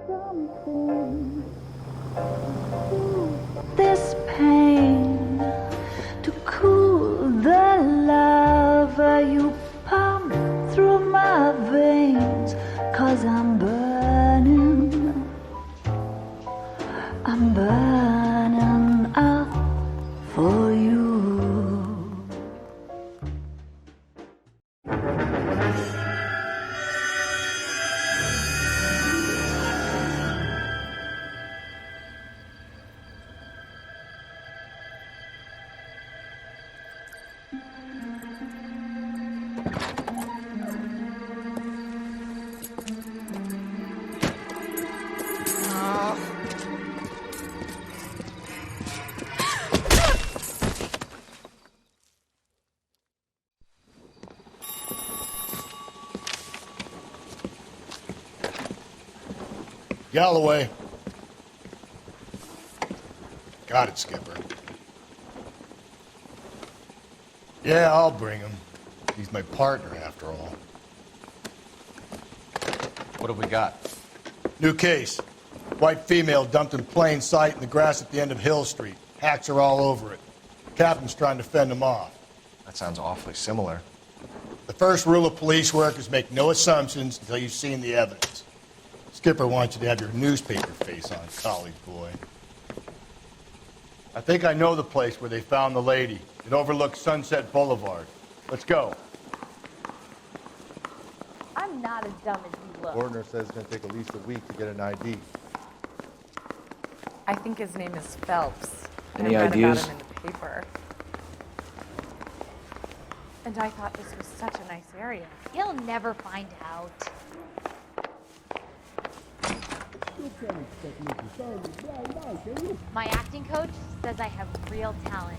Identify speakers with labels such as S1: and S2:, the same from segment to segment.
S1: something this pain to cool the lava you pump through my veins, 'cause I'm burning up for you.
S2: Galloway. Got it, Skipper. Yeah, I'll bring him. He's my partner, after all.
S3: What have we got?
S2: New case. White female dumped in plain sight in the grass at the end of Hill Street. Hacks are all over it. Captain's trying to fend them off.
S3: That sounds awfully similar.
S2: The first rule of police work is make no assumptions until you've seen the evidence. Skipper wants you to have your newspaper face on, college boy. I think I know the place where they found the lady. It overlooks Sunset Boulevard. Let's go.
S4: I'm not as dumb as you look.
S5: Coroner says it's going to take at least a week to get an ID.
S4: I think his name is Phelps.
S3: Any
S4: I read
S3: ideas?
S4: about him in the paper. And I thought this was such a nice area.
S6: He'll never find out. My acting coach says I have real talent.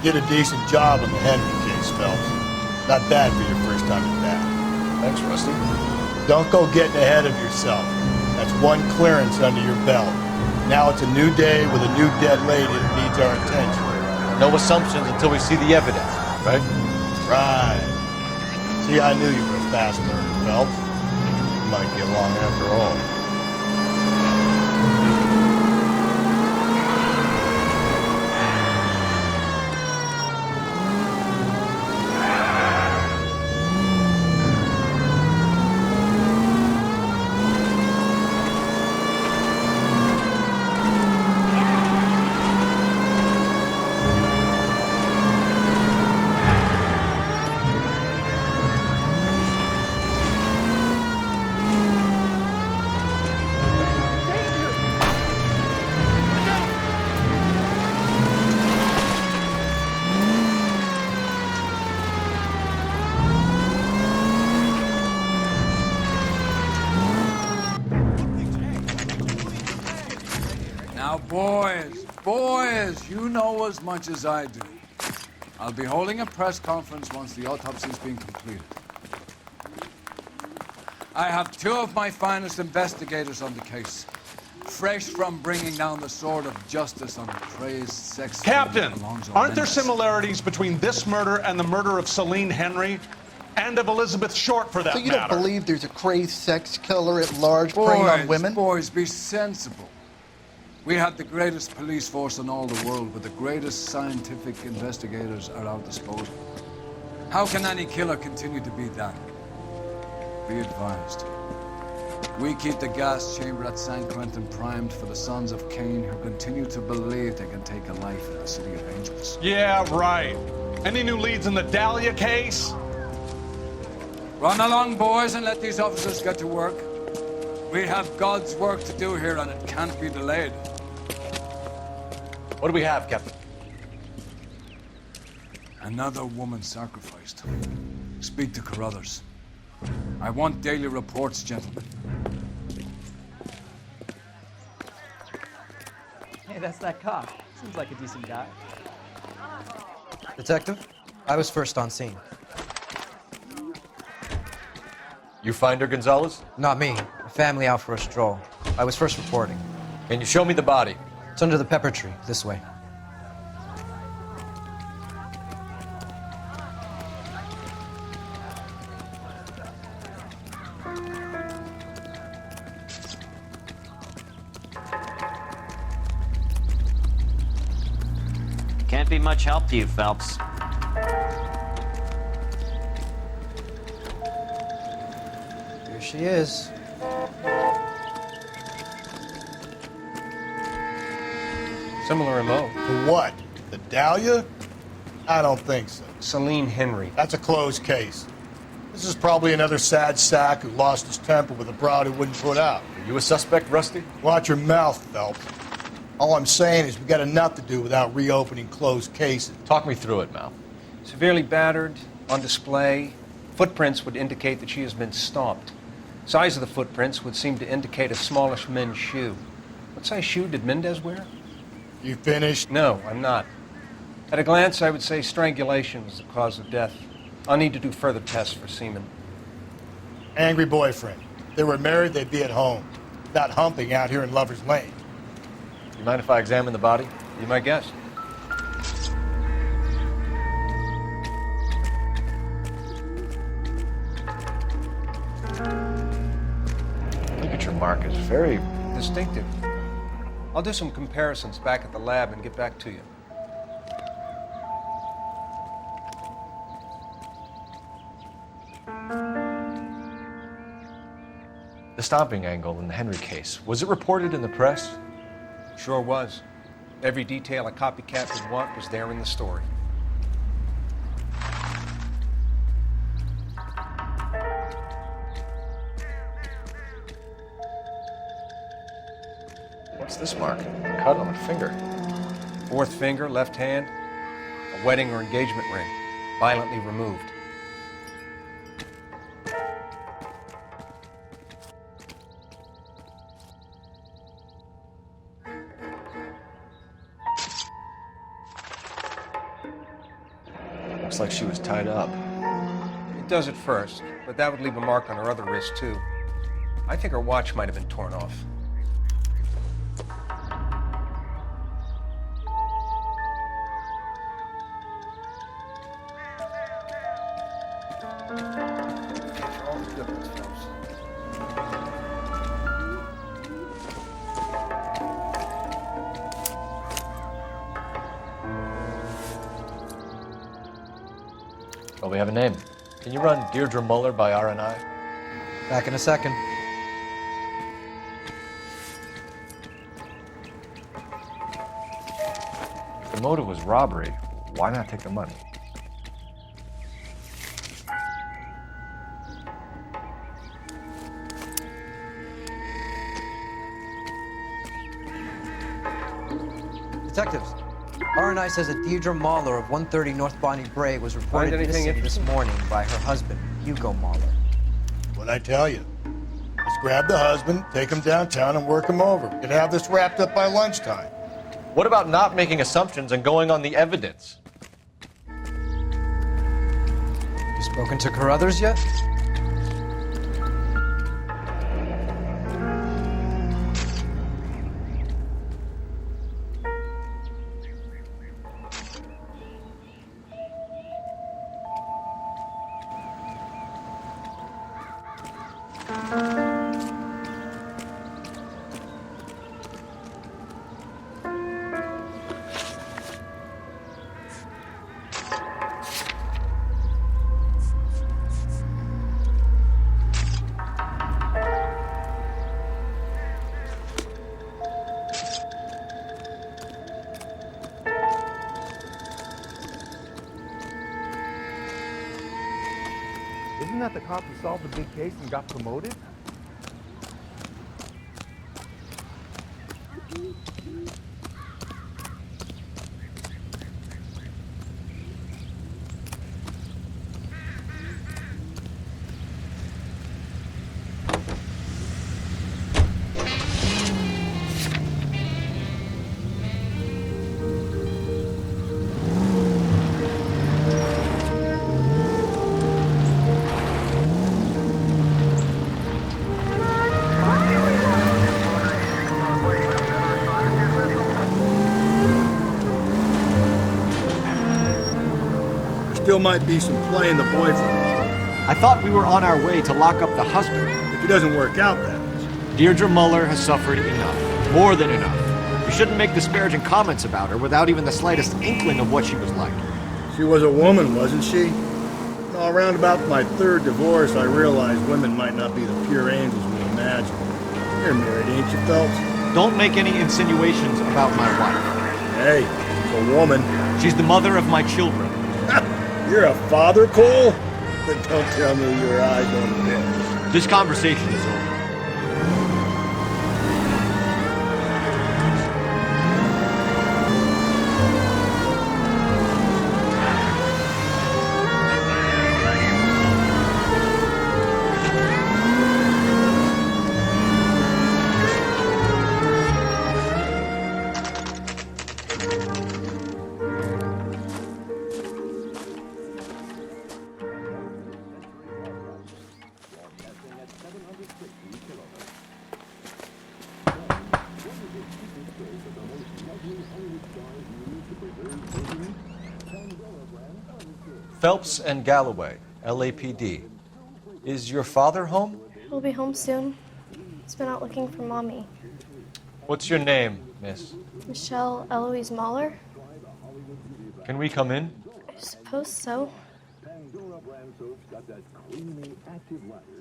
S2: Did a decent job on the Henry case, Phelps. Not bad for your first time at bat.
S3: Thanks, Rusty.
S2: Don't go getting ahead of yourself. That's one clearance under your belt. Now it's a new day with a new dead lady that needs our attention.
S3: No assumptions until we see the evidence, right?
S2: Right. See, I knew you were a fast learner, Phelps. You might get along after all.
S7: Now, boys, you know as much as I do. I'll be holding a press conference once the autopsy's been completed. I have two of my finest investigators on the case, fresh from bringing down the sword of justice on a crazed sex...
S8: Captain, aren't there similarities between this murder and the murder of Celine Henry? And of Elizabeth Short, for that
S9: matter. So you
S8: don't
S9: believe there's a crazed sex killer at large preying on women?
S7: Boys, be sensible. We have the greatest police force in all the world, but the greatest scientific investigators at our disposal. How can any killer continue to be that? Be advised. We keep the gas chamber at San Quentin primed for the sons of Cain who continue to believe they can take a life in the City of Angels.
S8: Yeah, right. Any new leads in the Dahlia case?
S7: Run along, boys, and let these officers get to work. We have God's work to do here, and it can't be delayed.
S3: What do we have, Captain?
S7: Another woman sacrificed. Speak to Carruthers. I want daily reports, gentlemen.
S10: Hey, that's that cop. Seems like a decent guy.
S11: Detective, I was first on scene.
S3: You find her, Gonzalez?
S11: Not me. A family out for a stroll. I was first reporting.
S3: Can you show me the body?
S11: It's under the pepper tree, this way.
S12: Can't be much help to you, Phelps.
S11: Here she is.
S13: Similar MO.
S2: For what? The Dahlia? I don't think so.
S13: Celine Henry.
S2: That's a closed case. This is probably another sad sack who lost his temper with a broad who wouldn't put out.
S3: Are you a suspect, Rusty?
S2: Watch your mouth, Phelps. All I'm saying is we got enough to do without reopening closed cases.
S3: Talk me through it, Mal.
S13: Severely battered, on display. Footprints would indicate that she has been stomped. Size of the footprints would seem to indicate a smallish men's shoe. What size shoe did Mendez wear?
S2: You finished?
S13: No, I'm not. At a glance, I would say strangulation was the cause of death. I'll need to do further tests for semen.
S2: Angry boyfriend. If they were married, they'd be at home. Not humping out here in Lover's Lane.
S3: You mind if I examine the body?
S13: Be my guest.
S3: Signature mark is very
S13: distinctive. I'll do some comparisons back at the lab and get back to you.
S3: The stomping angle in the Henry case. Was it reported in the press?
S13: Sure was. Every detail a copycat would want was there in the story.
S3: What's this mark? A cut on a finger.
S13: Fourth finger, left hand, a wedding or engagement ring, violently removed.
S3: Looks like she was tied up.
S13: It does at first, but that would leave a mark on her other wrist, too. I think her watch might have been torn off.
S3: Well, we have a name. Can you run Deirdre Muller by RNI?
S11: Back in a second.
S3: If the motive was robbery, why not take the money?
S11: Detectives, RNI says that Deirdre Mahler of 130 North Bonnie Bray was reported
S13: anything
S11: missing this
S13: interesting?
S11: morning by her husband, Hugo Mahler.
S2: What'd I tell you? Let's grab the husband, take him downtown, and work him over. We could have this wrapped up by lunchtime.
S3: What about not making assumptions and going on the evidence?
S11: You spoken to Carruthers yet?
S5: Isn't that the cop who solved the big case and got promoted?
S2: Still might be some play in the boyfriend.
S14: I thought we were on our way to lock up the husband.
S2: If it doesn't work out, that is.
S14: Deirdre Muller has suffered enough. More than enough. We shouldn't make disparaging comments about her without even the slightest inkling of what she was like.
S2: She was a woman, wasn't she? Well, around about my third divorce, I realized women might not be the pure angels we imagine. You're married, ain't you, Phelps?
S14: Don't make any insinuations about my wife.
S2: Hey, it's a woman.
S14: She's the mother of my children.
S2: You're a father, Cole? But don't tell me your eyes don't fit.
S14: This conversation is over.
S3: Phelps and Galloway, LAPD. Is your father home?
S12: He'll be home soon. He's been out looking for Mommy.
S3: What's your name, miss?
S12: Michelle Eloise Mahler?
S3: Can we come in?
S12: I suppose so.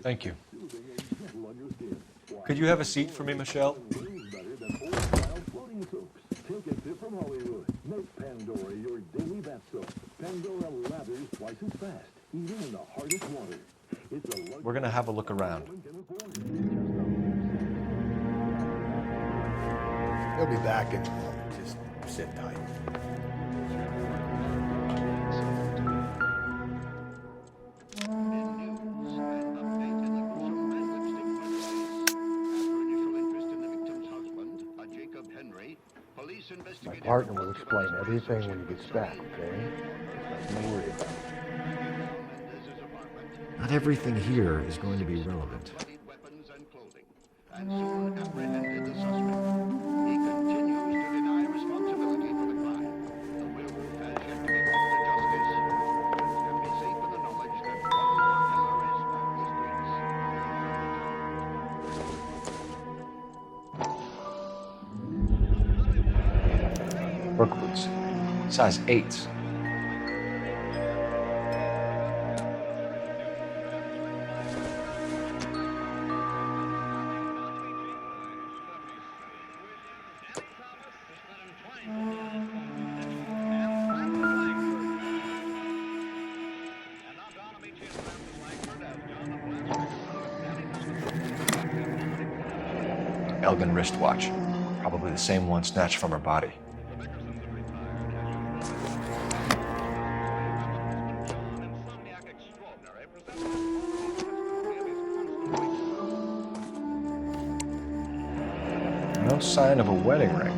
S3: Thank you. Could you have a seat for me, Michelle?
S15: Take a tip from Hollywood. Make Pandora your daily bath soap. Pandora lathers twice as fast, even in the hardest water. It's a
S3: We're going to have a look around.
S2: He'll be back in a moment. Just sit tight.
S5: My partner will explain everything when he gets back, okay? Nothing to worry about.
S14: Not everything here is going to be relevant.
S15: And soon apprehended the suspect. He continues to deny responsibility for the crime. The werewolf has yet to be brought to justice. Friends can be safe in the knowledge that one more killer is on the streets.
S3: Work boots. Size 8s. Elgin wristwatch. Probably the same one snatched from her body. No sign of a wedding ring.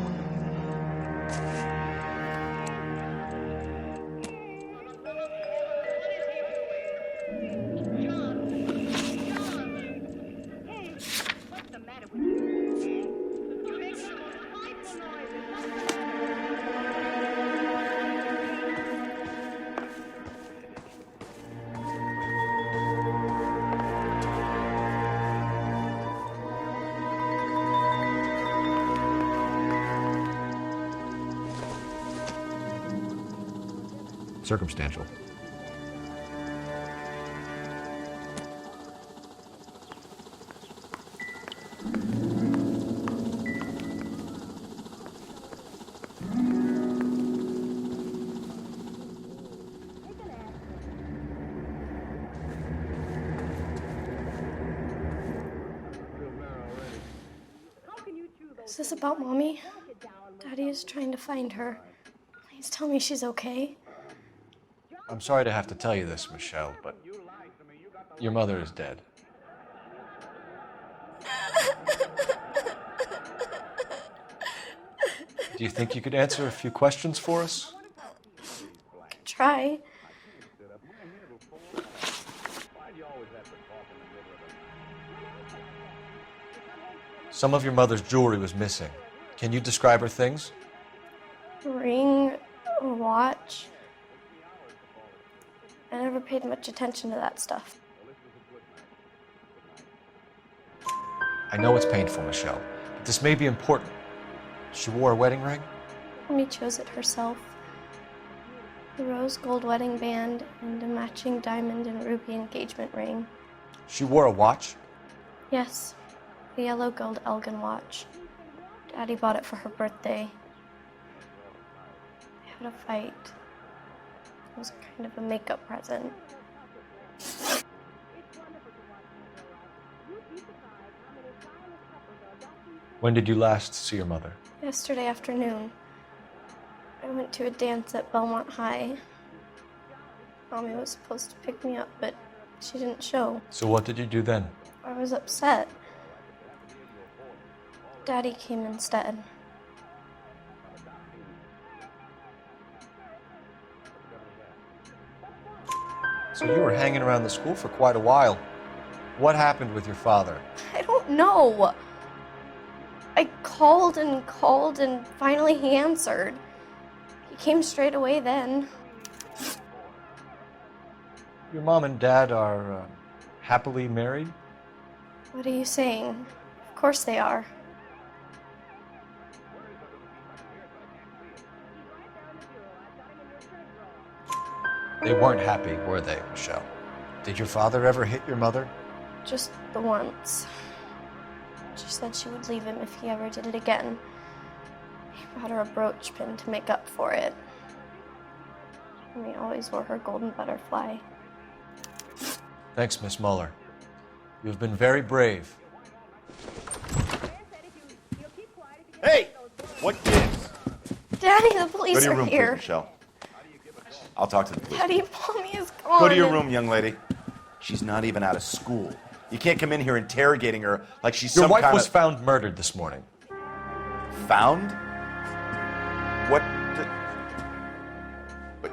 S14: Circumstantial.
S12: Is this about Mommy? Daddy is trying to find her. Please tell me she's okay.
S3: I'm sorry to have to tell you this, Michelle, but your mother is dead. Do you think you could answer a few questions for us?
S12: Try.
S3: Some of your mother's jewelry was missing. Can you describe her things?
S12: Ring, a watch. I never paid much attention to that stuff.
S3: I know it's painful, Michelle, but this may be important. She wore a wedding ring?
S12: Mommy chose it herself. A rose gold wedding band and a matching diamond and ruby engagement ring.
S3: She wore a watch?
S12: Yes, a yellow gold Elgin watch. Daddy bought it for her birthday. They had a fight. It was kind of a makeup present.
S3: When did you last see your mother?
S12: Yesterday afternoon. I went to a dance at Belmont High. Mommy was supposed to pick me up, but she didn't show.
S3: So what did you do then?
S12: I was upset. Daddy came instead.
S3: So you were hanging around the school for quite a while. What happened with your father?
S12: I don't know. I called and finally he answered. He came straight away then.
S3: Your mom and dad are happily married?
S12: What are you saying? Of course they are.
S3: They weren't happy, were they, Michelle? Did your father ever hit your mother?
S12: Just the once. She said she would leave him if he ever did it again. He bought her a brooch pin to make up for it. And he always wore her golden butterfly.
S3: Thanks, Miss Muller. You've been very brave.
S16: Hey! What gives?
S12: Daddy, the police
S16: Go to your
S12: are
S16: room,
S12: here.
S16: please, Michelle. I'll talk to the police.
S12: Daddy, Mommy is gone.
S16: Go to your room, young lady. She's not even out of school. You can't come in here interrogating her like she's
S3: Your
S16: some
S3: wife
S16: kind
S3: was
S16: of...
S3: found murdered this morning.
S16: Found? What?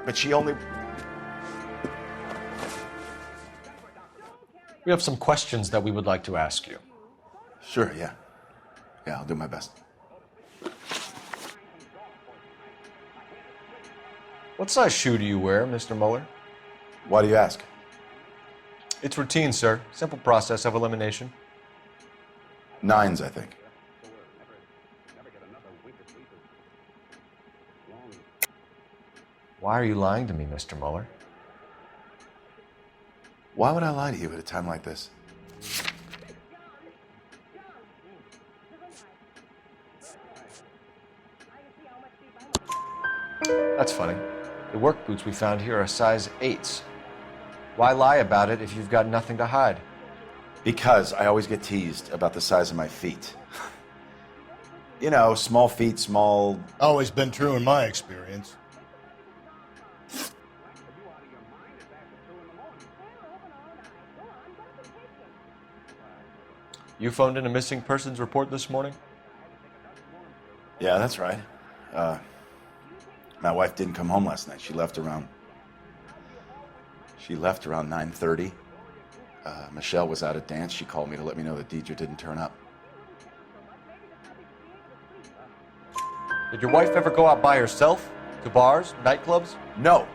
S16: But she only...
S3: We have some questions that we would like to ask you.
S16: Sure, yeah. Yeah, I'll do my best.
S3: What size shoe do you wear, Mr. Muller?
S16: Why do you ask?
S3: It's routine, sir. Simple process of elimination.
S16: 9s, I think.
S3: Why are you lying to me, Mr. Muller?
S16: Why would I lie to you at a time like this?
S3: That's funny. The work boots we found here are size 8s. Why lie about it if you've got nothing to hide?
S16: Because I always get teased about the size of my feet. You know, small feet, small...
S2: Always been true in my experience.
S3: You phoned in a missing persons report this morning?
S16: Yeah, that's right. My wife didn't come home last night. She left around 9:30. Michelle was out at dance. She called me to let me know that Deidre didn't turn up.
S3: Did your wife ever go out by herself? To bars, nightclubs?
S16: No.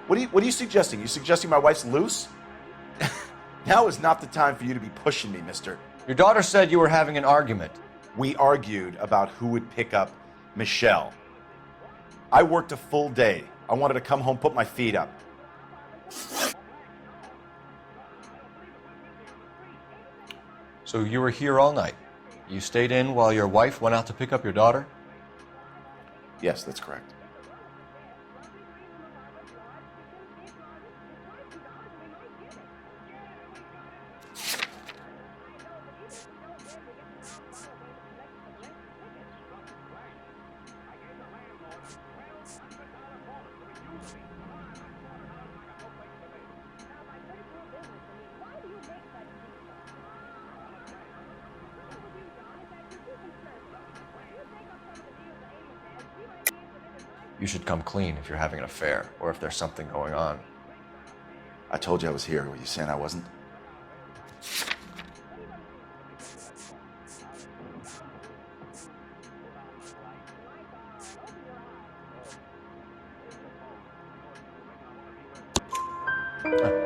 S16: What are you suggesting? You suggesting my wife's loose? Now is not the time for you to be pushing me, mister.
S3: Your daughter said you were having an argument.
S16: We argued about who would pick up Michelle. I worked a full day. I wanted to come home, put my feet up.
S3: So you were here all night. You stayed in while your wife went out to pick up your daughter?
S16: Yes, that's correct.
S3: You should come clean if you're having an affair or if there's something going on.
S16: I told you I was here. Were you saying I wasn't?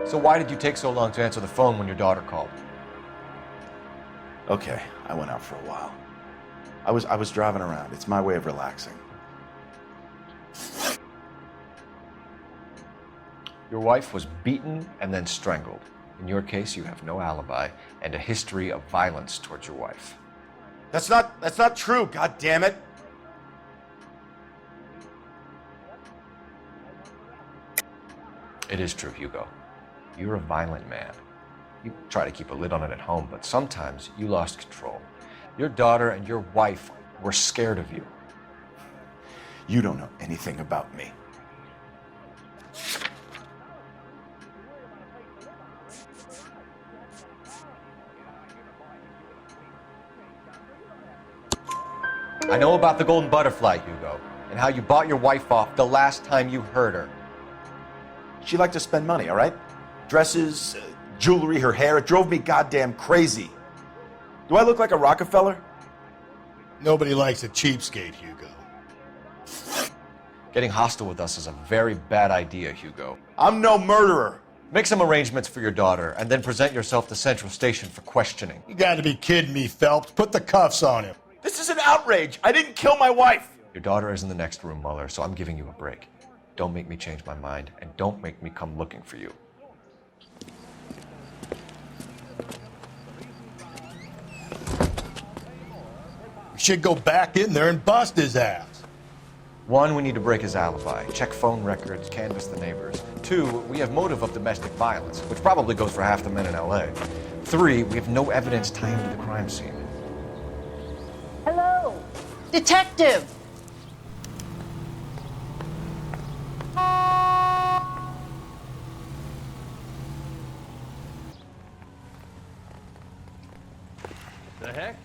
S3: So why did you take so long to answer the phone when your daughter called?
S16: Okay, I went out for a while. I was driving around. It's my way of relaxing.
S3: Your wife was beaten and then strangled. In your case, you have no alibi and a history of violence towards your wife.
S16: That's not true, god damn it.
S3: It is true, Hugo. You're a violent man. You try to keep a lid on it at home, but sometimes you lost control. Your daughter and your wife were scared of you.
S16: You don't know anything about me.
S3: I know about the golden butterfly, Hugo, and how you bought your wife off the last time you heard her.
S16: She liked to spend money, all right? Dresses, jewelry, her hair. It drove me goddamn crazy. Do I look like a Rockefeller?
S2: Nobody likes a cheapskate, Hugo.
S3: Getting hostile with us is a very bad idea, Hugo.
S16: I'm no murderer.
S3: Make some arrangements for your daughter, and then present yourself to Central Station for questioning.
S2: You gotta be kidding me, Phelps. Put the cuffs on him.
S16: This is an outrage. I didn't kill my wife.
S3: Your daughter is in the next room, Mueller, so I'm giving you a break. Don't make me change my mind, and don't make me come looking for you.
S2: We should go back in there and bust his ass.
S3: 1, we need to break his alibi. Check phone records, canvass the neighbors. 2, we have motive of domestic violence, which probably goes for half the men in LA. 3, we have no evidence tying him to the crime scene.
S1: Hello.
S17: Detective!
S10: The heck?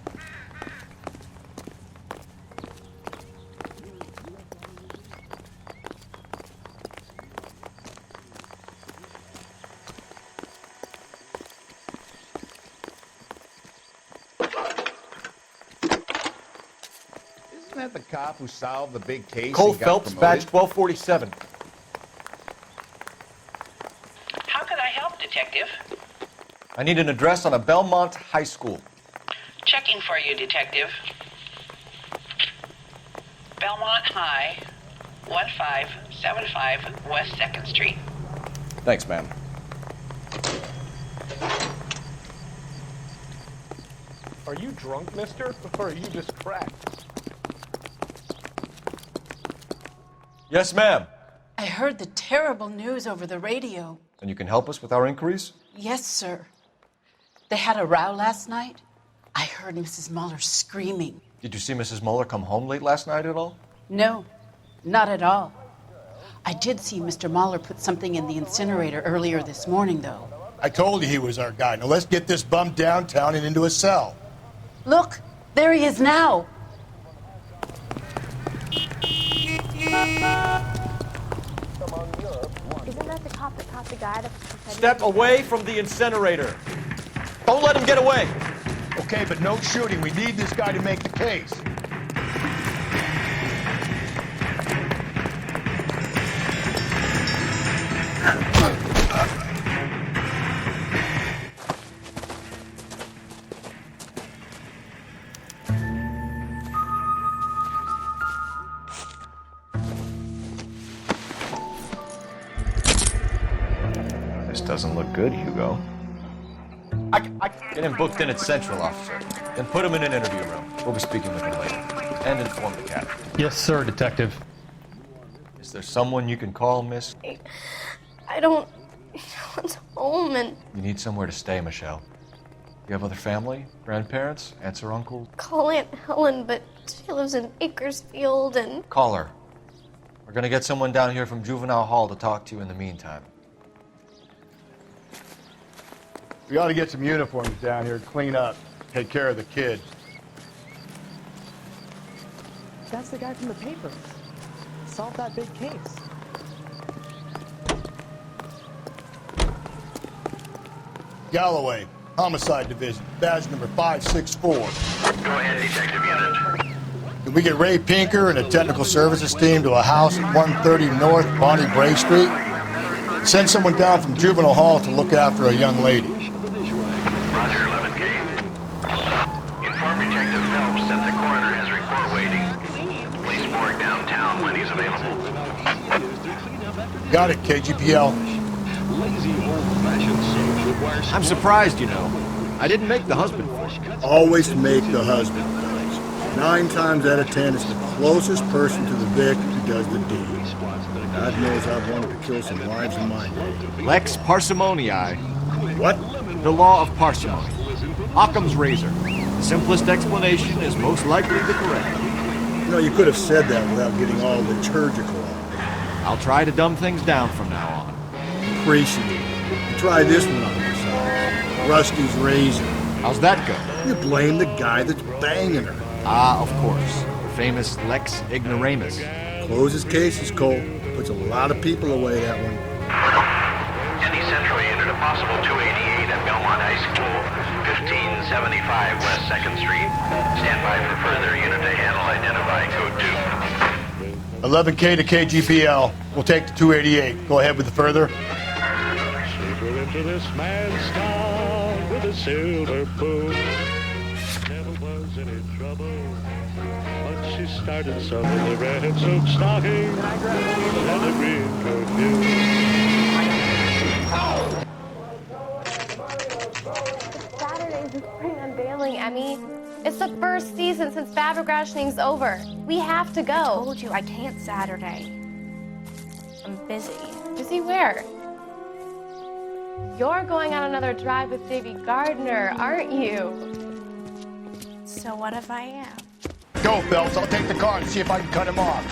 S5: Isn't that the cop who solved the big case?
S3: Cole
S5: and got
S3: Phelps,
S5: promoted?
S3: badge 1247.
S18: How can I help, Detective?
S3: I need an address on a Belmont High School.
S18: Checking for you, Detective. Belmont High, 1575 West 2nd Street.
S3: Thanks, ma'am.
S19: Are you drunk, mister? Or are you just cracked?
S3: Yes, ma'am.
S17: I heard the terrible news over the radio.
S3: And you can help us with our inquiries?
S17: Yes, sir. They had a row last night. I heard Mrs. Mueller screaming.
S3: Did you see Mrs. Mueller come home late last night at all?
S17: No, not at all. I did see Mr. Mueller put something in the incinerator earlier this morning, though.
S2: I told you he was our guy. Now let's get this bum downtown and into a cell.
S17: Look, there he is now.
S4: Isn't that the cop that caught the guy that was
S3: Step away from the incinerator. Don't let him get away.
S2: Okay, but no shooting. We need this guy to make the case.
S3: This doesn't look good, Hugo. Get him booked in at Central, officer. Then put him in an interview room. We'll be speaking with him later. And inform the captain.
S19: Yes, sir, Detective.
S3: Is there someone you can call, miss?
S12: I don't want home and
S3: You need somewhere to stay, Michelle. You have other family? Grandparents? Aunts or uncles?
S12: call Aunt Helen, but she lives in Bakersfield and
S3: Call her. We're gonna get someone down here from Juvenile Hall to talk to you in the meantime.
S2: We ought to get some uniforms down here, clean up, take care of the kids.
S10: That's the guy from the paper. Solved that big case.
S2: Galloway, Homicide Division, badge number 564.
S15: Go ahead, Detective Unit.
S2: Can we get Ray Pinker and a technical services team to a house at 130 North Bonnie Bray Street? Send someone down from Juvenile Hall to look after a young lady.
S15: Roger, 11K. Inform Detective Phelps that the coroner has
S2: Got it, KGPL.
S15: Lazy old-fashioned safe requires...
S14: I'm surprised, you know. I didn't make the husband.
S2: Always make the husband. 9 times out of 10, it's the closest person to the Vic who does the deed. God knows I've wanted to kill some wives in my day.
S14: Lex parsimonii.
S2: What?
S14: The law of parsimony. Occam's razor. The simplest explanation is most likely the correct.
S2: You know, you could have said that without getting all liturgical on me.
S14: I'll try to dumb things down from now on.
S2: Appreciate it. Try this one on yourself. Rusty's razor.
S14: How's that go?
S2: You blame the guy that's banging her.
S14: Ah, of course. The famous Lex ignoramus.
S2: Closes cases, Cole. Puts a lot of people away, that one.
S15: Indy Central unit, a possible 288 at Belmont High School, 1575 West 2nd Street. Stand by for further unit to handle. Identify code 2.
S2: 11K to KGPL. We'll take the 288. Go ahead with the further.
S15: Safer into this man's town with a silver spoon. Never was any trouble, but she started some in the red silk stocking and the green coat
S12: Saturday's the spring unveiling, Emmy. It's the first season since fabric rationing's over. We have to go.
S6: I told you I can't Saturday. I'm busy.
S12: Busy where? You're going on another drive with Davy Gardner, aren't you?
S6: So what if I am?
S2: Go, Phelps. I'll take the car and see if I can cut him off.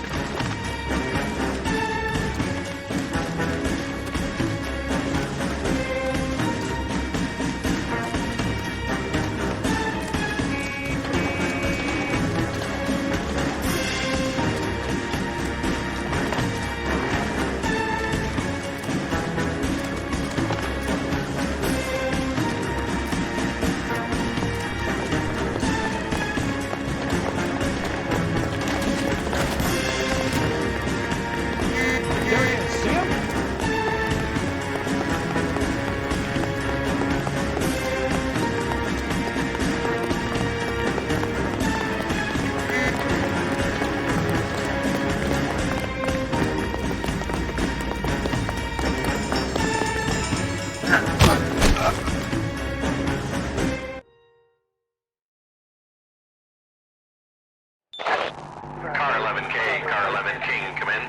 S15: Car 11K, car 11 King, come in.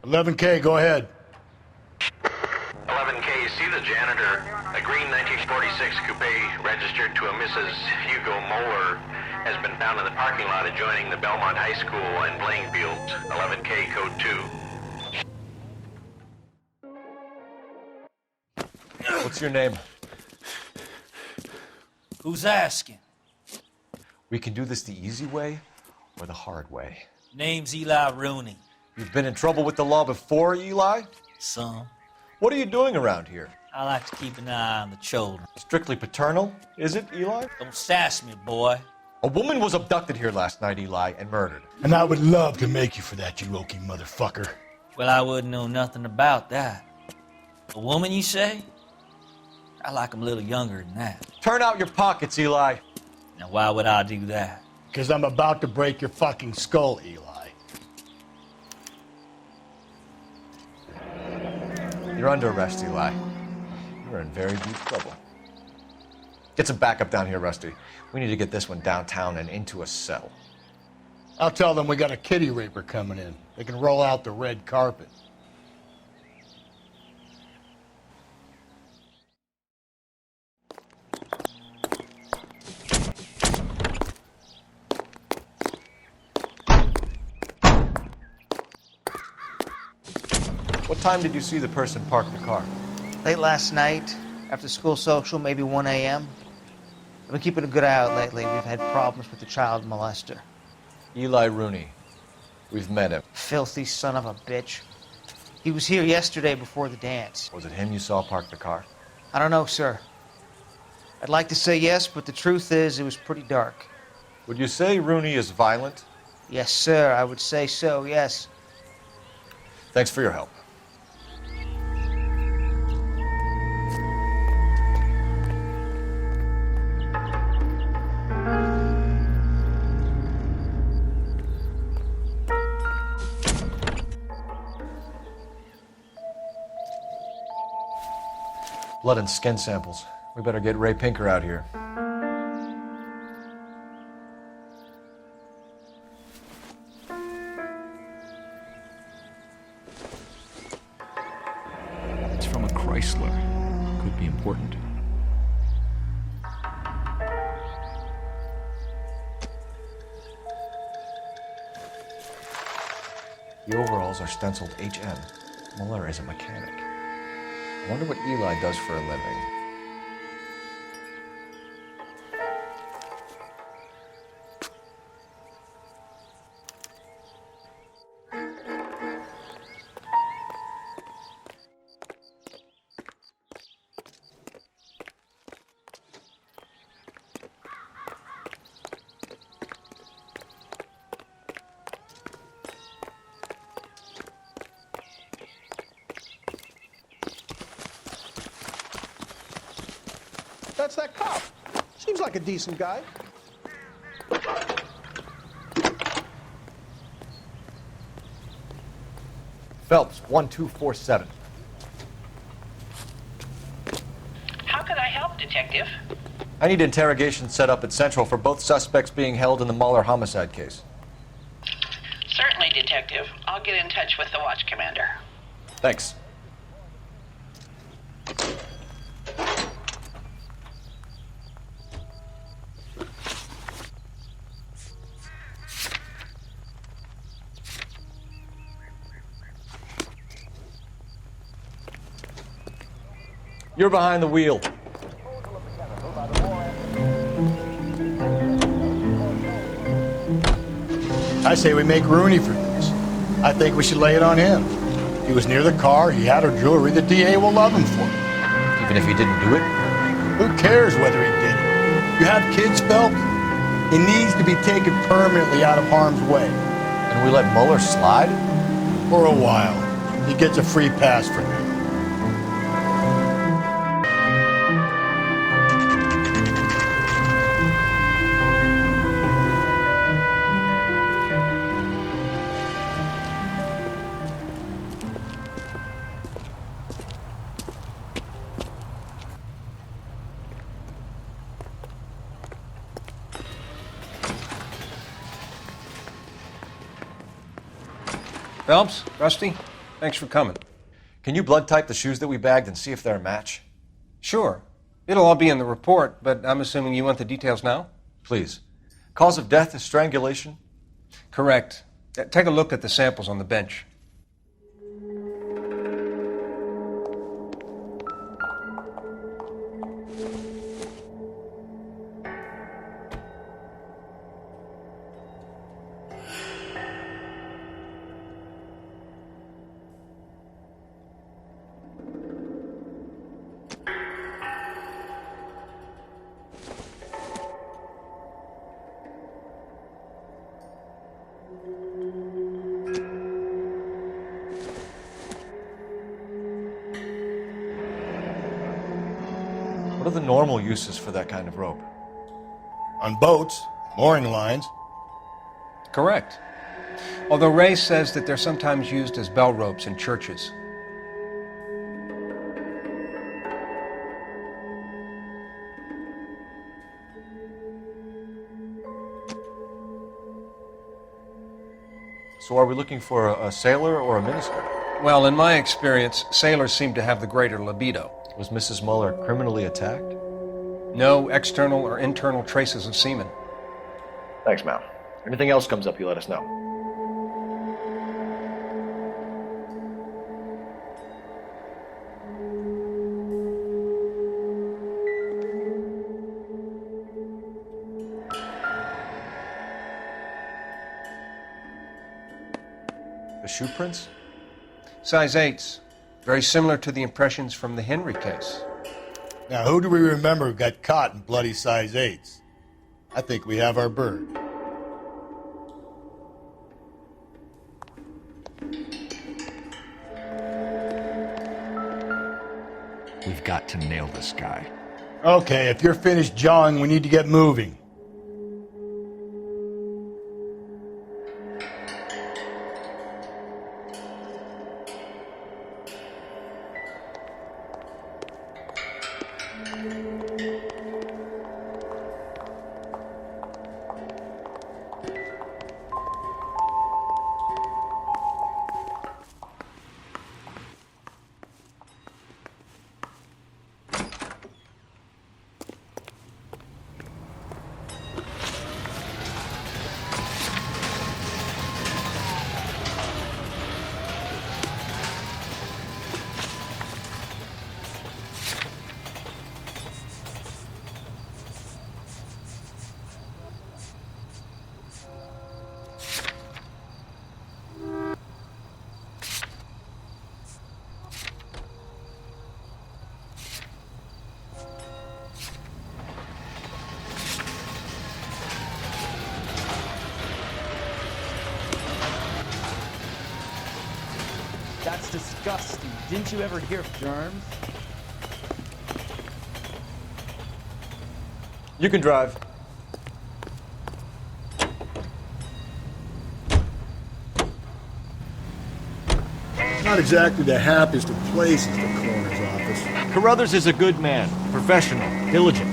S2: 11K, go ahead.
S15: 11K, see the janitor. A green 1946 coupe registered to a Mrs. Hugo Moeller has been found in the parking lot adjoining the Belmont High School and playing fields. 11K, code 2.
S3: What's your name?
S20: Who's asking?
S3: We can do this the easy way or the hard way.
S20: Name's Eli Rooney.
S3: You've been in trouble with the law before, Eli?
S20: Some.
S3: What are you doing around here?
S20: I like to keep an eye on the children.
S3: Strictly paternal, is it, Eli?
S20: Don't sass me, boy.
S3: A woman was abducted here last night, Eli, and murdered.
S2: And I would love to make you for that, you Okie motherfucker.
S20: Well, I wouldn't know nothing about that. A woman, you say? I like them a little younger than that.
S3: Turn out your pockets, Eli.
S20: Now, why would I do that?
S2: Because I'm about to break your fucking skull, Eli.
S3: You're under arrest, Eli. You're in very deep trouble. Get some backup down here, Rusty. We need to get this one downtown and into a cell.
S2: I'll tell them we got a kitty raper coming in. They can roll out the red carpet.
S3: What time did you see the person park the car?
S11: Late last night, after school social, maybe 1 a.m. I've been keeping a good eye out lately. We've had problems with the child molester.
S3: Eli Rooney. We've met him.
S11: Filthy son of a bitch. He was here yesterday before the dance.
S3: Was it him you saw park the car?
S11: I don't know, sir. I'd like to say yes, but the truth is it was pretty dark.
S3: Would you say Rooney is violent?
S11: Yes, sir. I would say so, yes.
S3: Thanks for your help. Blood and skin samples. We better get Ray Pinker out here.
S14: It's from a Chrysler. Could be important.
S3: The overalls are stenciled HM. Muller is a mechanic. I wonder what Eli does for a living.
S19: That's that cop. Seems like a decent guy.
S3: Phelps, 1247.
S18: How can I help, Detective?
S3: I need interrogation set up at Central for both suspects being held in the Muller homicide case.
S18: Certainly, Detective. I'll get in touch with the watch commander.
S3: Thanks. You're behind the wheel.
S2: I say we make Rooney for this. I think we should lay it on him. He was near the car, he had her jewelry, the DA will love him for it.
S3: Even if he didn't do it?
S2: Who cares whether he did it? You have kids, Phelps? He needs to be taken permanently out of harm's way.
S3: And we let Muller slide?
S2: For a while. He gets a free pass for me.
S13: Phelps, Rusty, thanks for coming.
S3: Can you blood type the shoes that we bagged and see if they're a match?
S13: Sure. It'll all be in the report, but I'm assuming you want the details now?
S3: Please. Cause of death is strangulation?
S13: Correct. Take a look at the samples on the bench.
S3: What are the normal uses for that kind of rope?
S2: On boats, mooring lines.
S13: Correct. Although Ray says that they're sometimes used as bell ropes in churches.
S3: So are we looking for a sailor or a minister?
S13: Well, in my experience, sailors seem to have the greater libido.
S3: Was Mrs. Muller criminally attacked?
S13: No external or internal traces of semen.
S3: Thanks, Mal. Anything else comes up, you let us know. The shoe prints?
S13: Size 8s. Very similar to the impressions from the Henry case.
S2: Now, who do we remember who got caught in bloody size 8s? I think we have our bird.
S14: We've got to nail this guy.
S2: Okay, if you're finished jawing, we need to get moving.
S10: That's disgusting. Didn't you ever hear of germs?
S3: You can drive.
S2: Not exactly the happiest of places, the coroner's office.
S14: Carruthers is a good man, professional, diligent.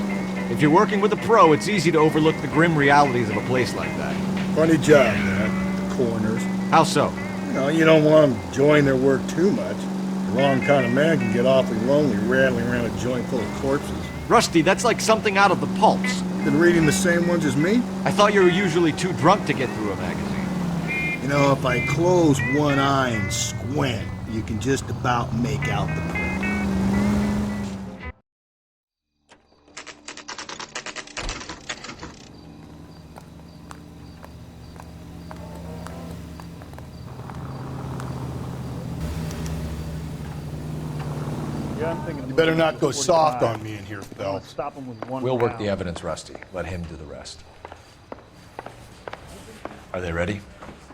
S14: If you're working with a pro, it's easy to overlook the grim realities of a place like that.
S2: Funny job, that, the coroner's.
S14: How so?
S2: You know, you don't want them enjoying their work too much. The wrong kind of man can get awfully lonely rattling around a joint full of corpses.
S14: Rusty, that's like something out of the pulps.
S2: Been reading the same ones as me?
S14: I thought you were usually too drunk to get through a magazine.
S2: You know, if I close one eye and squint, you can just about make out the print. You better not go soft on me in here, Phelps.
S3: We'll work the evidence, Rusty. Let him do the rest. Are they ready?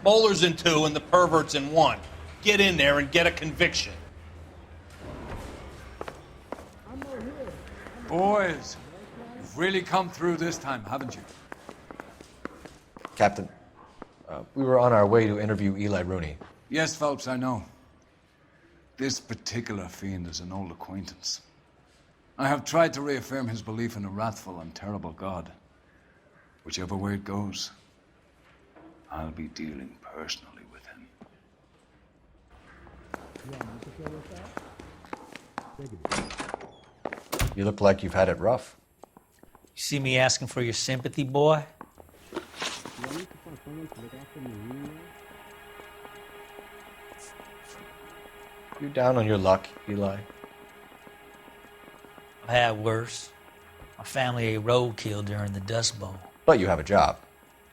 S21: Moeller's in 2 and the pervert's in 1. Get in there and get a conviction.
S7: Boys, you've really come through this time, haven't you?
S3: Captain, we were on our way to interview Eli Rooney.
S7: Yes, Phelps, I know. This particular fiend is an old acquaintance. I have tried to reaffirm his belief in a wrathful and terrible God. Whichever way it goes, I'll be dealing personally with him.
S3: You look like you've had it rough.
S20: You see me asking for your sympathy, boy?
S3: You down on your luck, Eli?
S20: I've had worse. My family ate roadkill during the Dust Bowl.
S3: But you have a job.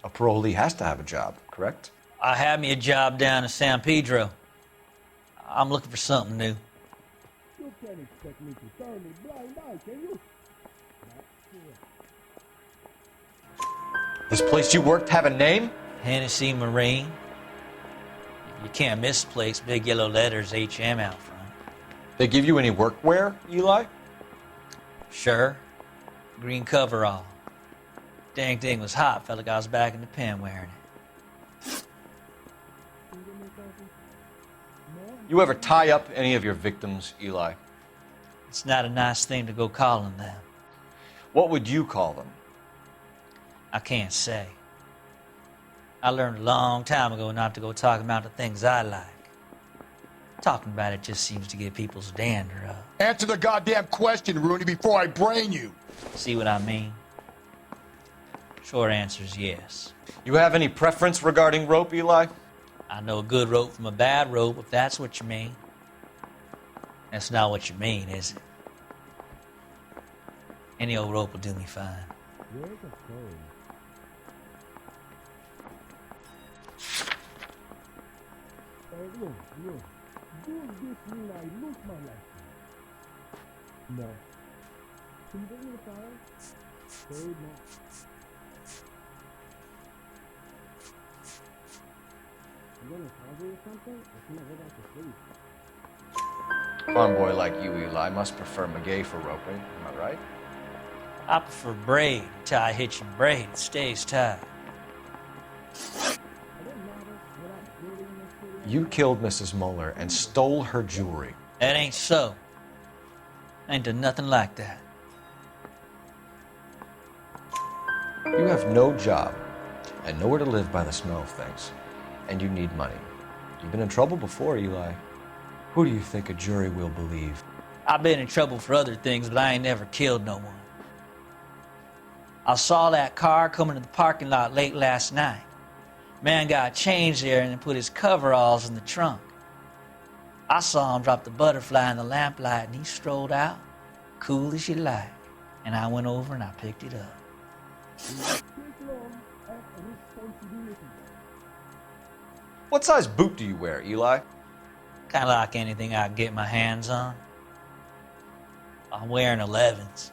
S3: A parolee has to have a job, correct?
S20: I had me a job down in San Pedro. I'm looking for something new.
S1: You can't expect me to turn a blind eye, can you?
S3: This place you worked have a name?
S20: Hennessy Marine. You can't miss the place. Big yellow letters, HM out front.
S3: They give you any workwear, Eli?
S20: Sure. Green coverall. Dang thing was hot. Felt like I was back in the pen wearing it.
S3: You ever tie up any of your victims, Eli?
S20: It's not a nice thing to go calling them.
S3: What would you call them?
S20: I can't say. I learned a long time ago not to go talking about the things I like. Talking about it just seems to get people's dander up.
S2: Answer the goddamn question, Rooney, before I brain you.
S20: See what I mean? Short answer is yes.
S3: You have any preference regarding rope, Eli?
S20: I know a good rope from a bad rope, if that's what you mean. That's not what you mean, is it? Any old rope will do me fine.
S1: Where's the phone? Look. Doing this mean I lose my life? No. Can you bring me the fire? Very much. I'm gonna tell you something. I can never back to sleep.
S3: Farm boy like you, Eli, must prefer McGay for roping. Am I right?
S20: I prefer braid. Tie a hitch and braid. It stays tight.
S3: You killed Mrs. Moeller and stole her jewelry.
S20: That ain't so. I ain't done nothing like that.
S3: You have no job and nowhere to live by the smell of things. And you need money. You've been in trouble before, Eli. Who do you think a jury will believe?
S20: I've been in trouble for other things, but I ain't never killed no one. I saw that car coming to the parking lot late last night. Man got changed there and then put his coveralls in the trunk. I saw him drop the butterfly in the lamplight and he strolled out, cool as you like. And I went over and I picked it up.
S3: What size boot do you wear, Eli?
S20: Kind of like anything I can get my hands on. I'm wearing 11s.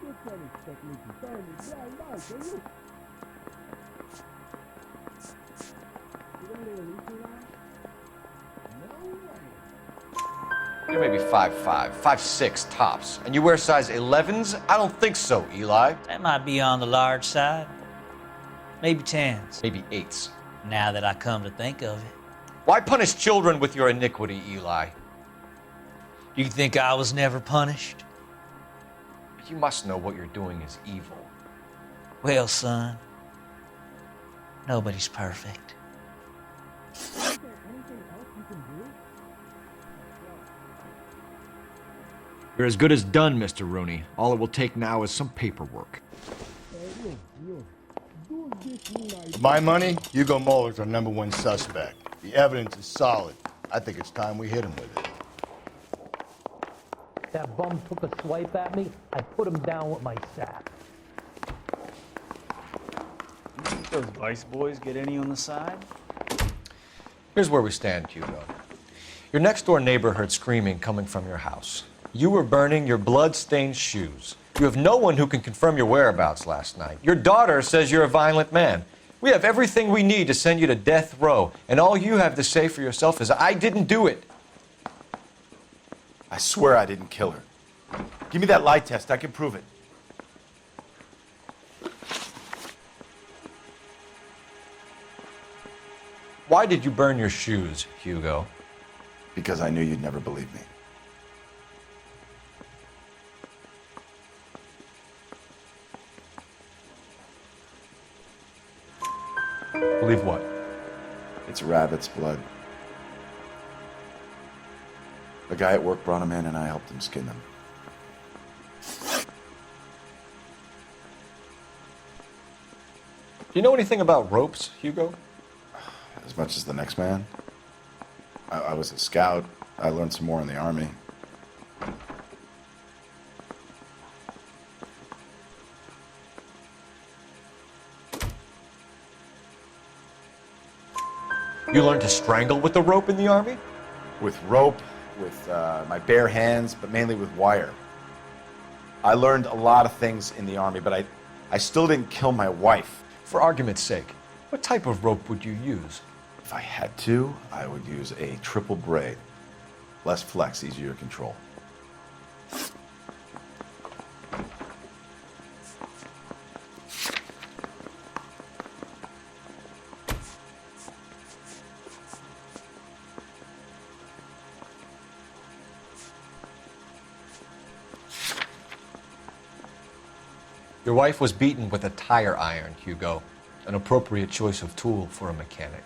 S1: You can't expect me to turn a blind eye, can you? You gonna release me now? No way.
S3: You're maybe 5'5", 5'6" tops. And you wear size 11s? I don't think so, Eli.
S20: That might be on the large side. Maybe 10s.
S3: Maybe 8s.
S20: Now that I come to think of it.
S3: Why punish children with your iniquity, Eli?
S20: You think I was never punished?
S3: You must know what you're doing is evil.
S20: Well, son, nobody's perfect.
S1: Is there anything else you can do?
S14: You're as good as done, Mr. Rooney. All it will take now is some paperwork.
S2: My money, Hugo Muller's our #1 suspect. The evidence is solid. I think it's time we hit him with it.
S10: That bum took a swipe at me. I put him down with my sack.
S9: You think those Vice boys get any on the side?
S3: Here's where we stand, Hugo. Your next-door neighbor heard screaming coming from your house. You were burning your blood-stained shoes. You have no one who can confirm your whereabouts last night. Your daughter says you're a violent man. We have everything we need to send you to death row, and all you have to say for yourself is, I didn't do it.
S16: I swear I didn't kill her. Give me that lie test. I can prove it.
S3: Why did you burn your shoes, Hugo?
S16: Because I knew you'd never believe me.
S3: Believe what?
S16: It's rabbit's blood. The guy at work brought him in and I helped him skin them.
S3: Do you know anything about ropes, Hugo?
S16: As much as the next man. I was a scout. I learned some more in the Army.
S3: You learned to strangle with the rope in the Army?
S16: With rope, with my bare hands, but mainly with wire. I learned a lot of things in the Army, but I still didn't kill my wife.
S3: For argument's sake, what type of rope would you use?
S16: If I had to, I would use a triple braid. Less flex, easier to control.
S3: Your wife was beaten with a tire iron, Hugo. An appropriate choice of tool for a mechanic.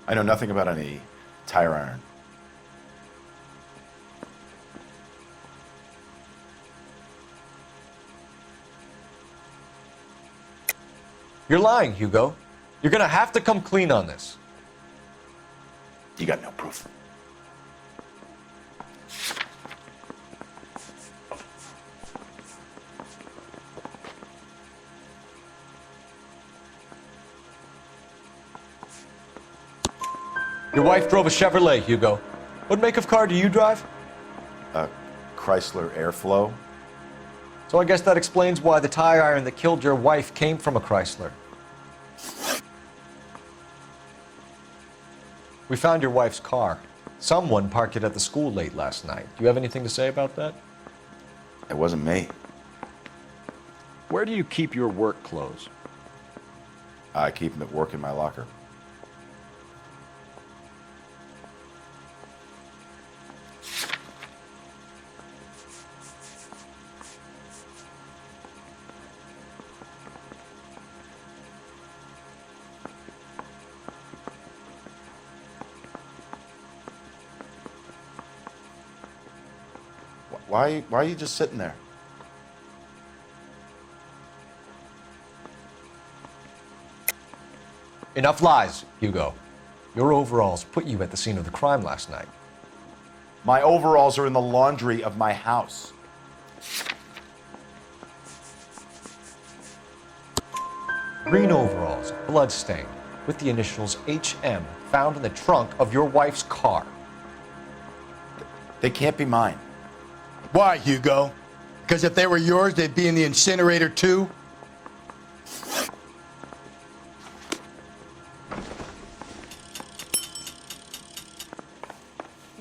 S16: I know nothing about any tire iron.
S3: You're lying, Hugo. You're gonna have to come clean on this.
S16: You got no proof.
S3: Your wife drove a Chevrolet, Hugo. What make of car do you drive?
S16: A Chrysler Airflow.
S3: So I guess that explains why the tire iron that killed your wife came from a Chrysler. We found your wife's car. Someone parked it at the school late last night. Do you have anything to say about that?
S16: It wasn't me.
S14: Where do you keep your work clothes?
S16: I keep them at work in my locker. Why are you just sitting there?
S3: Enough lies, Hugo. Your overalls put you at the scene of the crime last night.
S16: My overalls are in the laundry of my house.
S3: Green overalls, bloodstained, with the initials HM found in the trunk of your wife's car.
S16: They can't be mine.
S2: Why, Hugo? Because if they were yours, they'd be in the incinerator too?
S9: This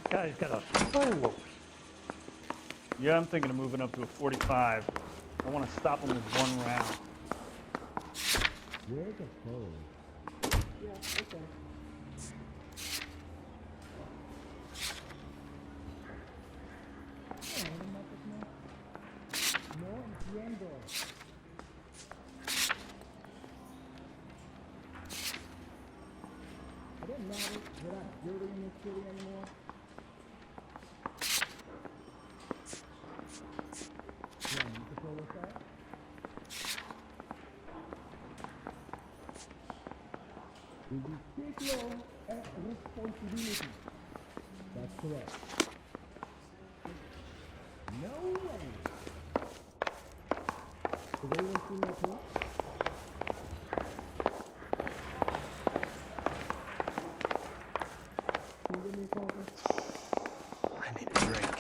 S9: guy's got a full. Yeah, I'm thinking of moving up to a 45. I want to stop him with one round.
S1: Where's the phone? Yeah, okay. No entiendo. I don't know if we're not dirty in this city anymore. Yeah, you control what's that? Is you take law and responsibility. That's correct. No way. Has anyone seen that too? Can you give me a coffee?
S9: I need a drink.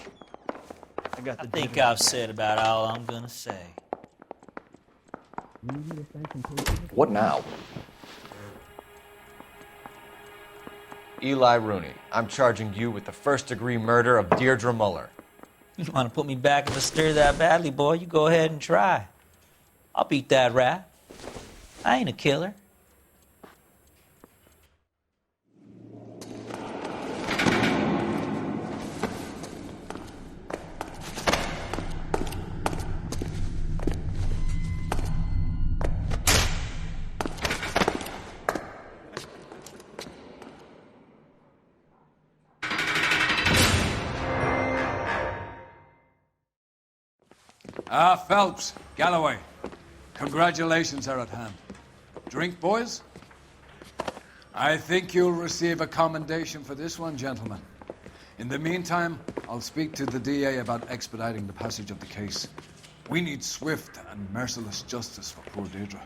S9: I got the
S20: I think I've said about all I'm gonna say.
S1: You need me to sign some papers?
S3: What now? Eli Rooney, I'm charging you with the first-degree murder of Deirdre Muller.
S20: You want to put me back in the stir that badly, boy? You go ahead and try. I'll beat that rap. I ain't a killer.
S7: Phelps, Galloway, congratulations are at hand. Drink, boys? I think you'll receive a commendation for this one, gentlemen. In the meantime, I'll speak to the DA about expediting the passage of the case. We need swift and merciless justice for poor Deirdre.